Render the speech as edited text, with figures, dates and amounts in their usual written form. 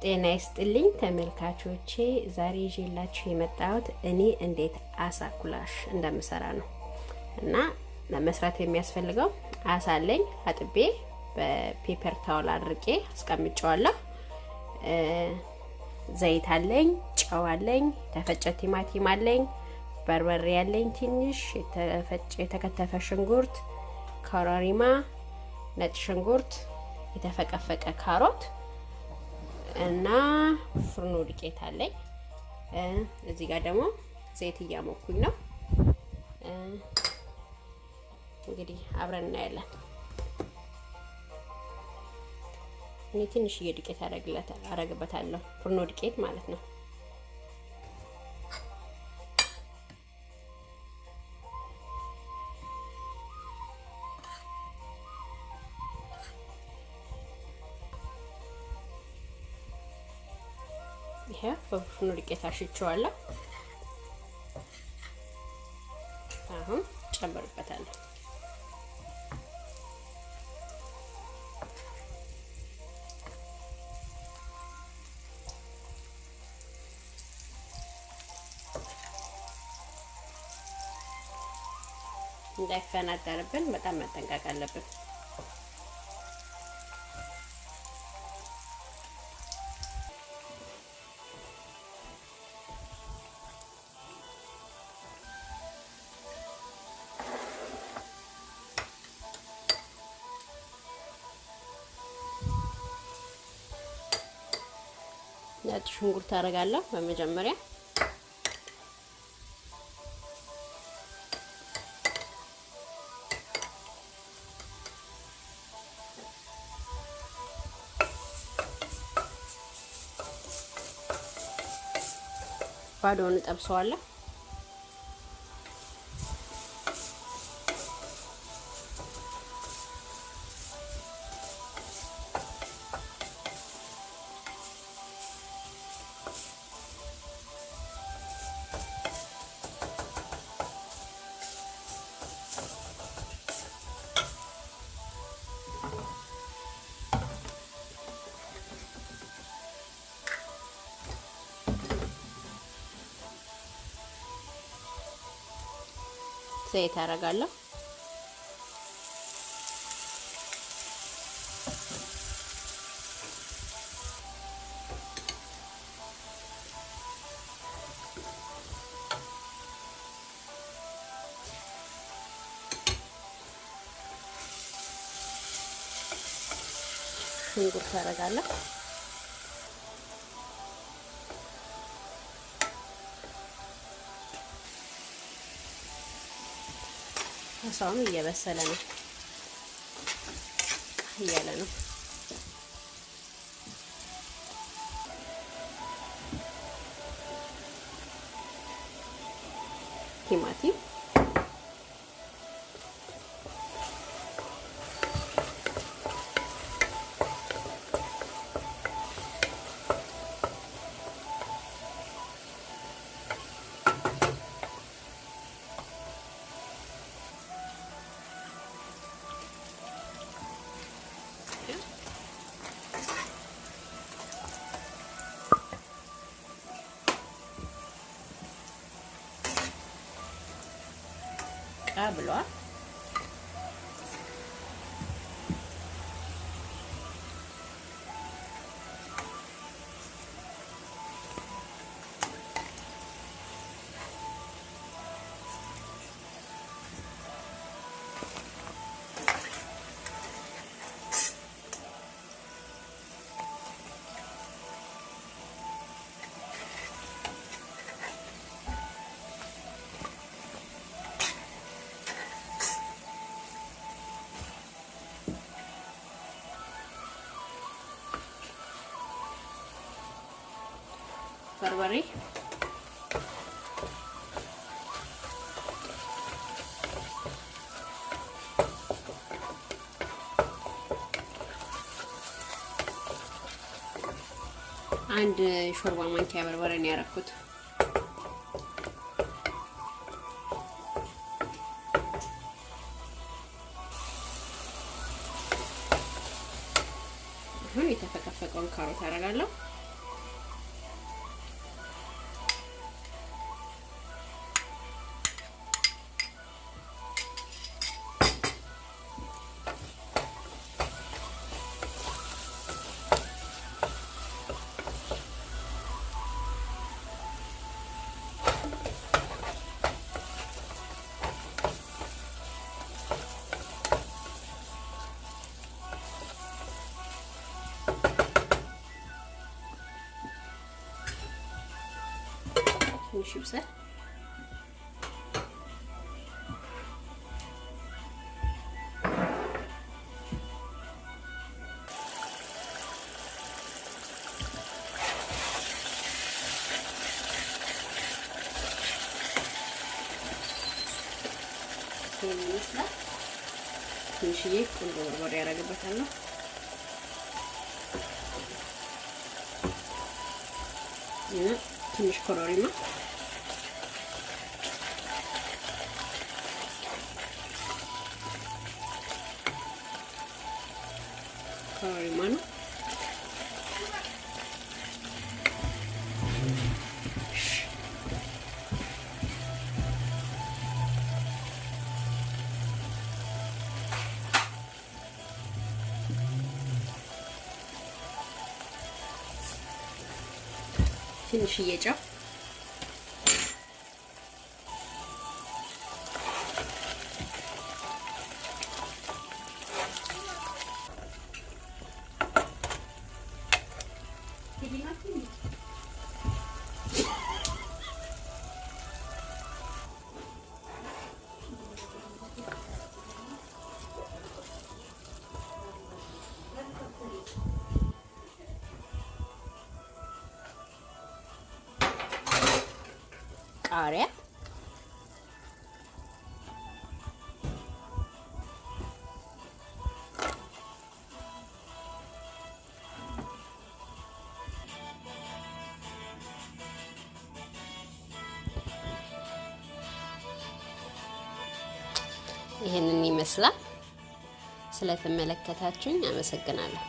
ጤና ይስጥልኝ ተመልካቾቼ፣ ዛሬ ይዤላችሁ የመጣሁት እኔ እንዴት አሳ ኩላሽ እንደምሰራ ነው። እና ለመስራት የሚያስፈልገው አሳ አለኝ፣ አጥቤ በፔፐር ታውል አድርቄ አስቀምጬዋለሁ። ዘይት አለኝ፣ ጨው አለኝ፣ ተፈጨ ቲማቲም አለኝ፣ በርበሬ አለኝ፣ ትንሽ የተከተፈ ሽንኩርት፣ ኮረሪማ፣ ነጭ ሽንኩርት፣ የተፈቀፈቀ ካሮት እና ፍርኖ ዱቄት አለኝ። እዚህ ጋር ደግሞ ዘይት እያሞኩኝ ነው። እንግዲህ አብረን እናያለን። እኔ ትንሽዬ ዱቄት አረግበታለሁ፣ ፍርኖ ዱቄት ማለት ነው። ይሄ በፍርኖ ዱቄት አሽቼዋለሁ። አሁን ጨምርበታለሁ። እንዳይፈናደርብን በጣም መጠንቀቅ አለብን። ነጭ ሽንኩርት አደርጋለሁ በመጀመሪያ። ባዶውን ጠብሰዋለሁ። ዘይት አደርጋለሁ። ሽንኩርት አደርጋለሁ። አሳውም እየበሰለ ነው፣ እያለ ነው። ቲማቲም ብሏል። በርበሬ አንድ ሾርባ ማንኪያ በርበሬ ነው ያደረኩት። አሁን የተፈቀፈቀውን ካሮት አደርጋለሁ። ትንሽ ይብሳል። ይመስላል። ትንሽዬ ቁንዶ በርበሬ ያደርግበታለሁ። እና ትንሽ ኮረሪማ ነው። ትንሽዬ ጨው ቃሪያ ይሄንን ይመስላል። ስለተመለከታችሁኝ አመሰግናለሁ።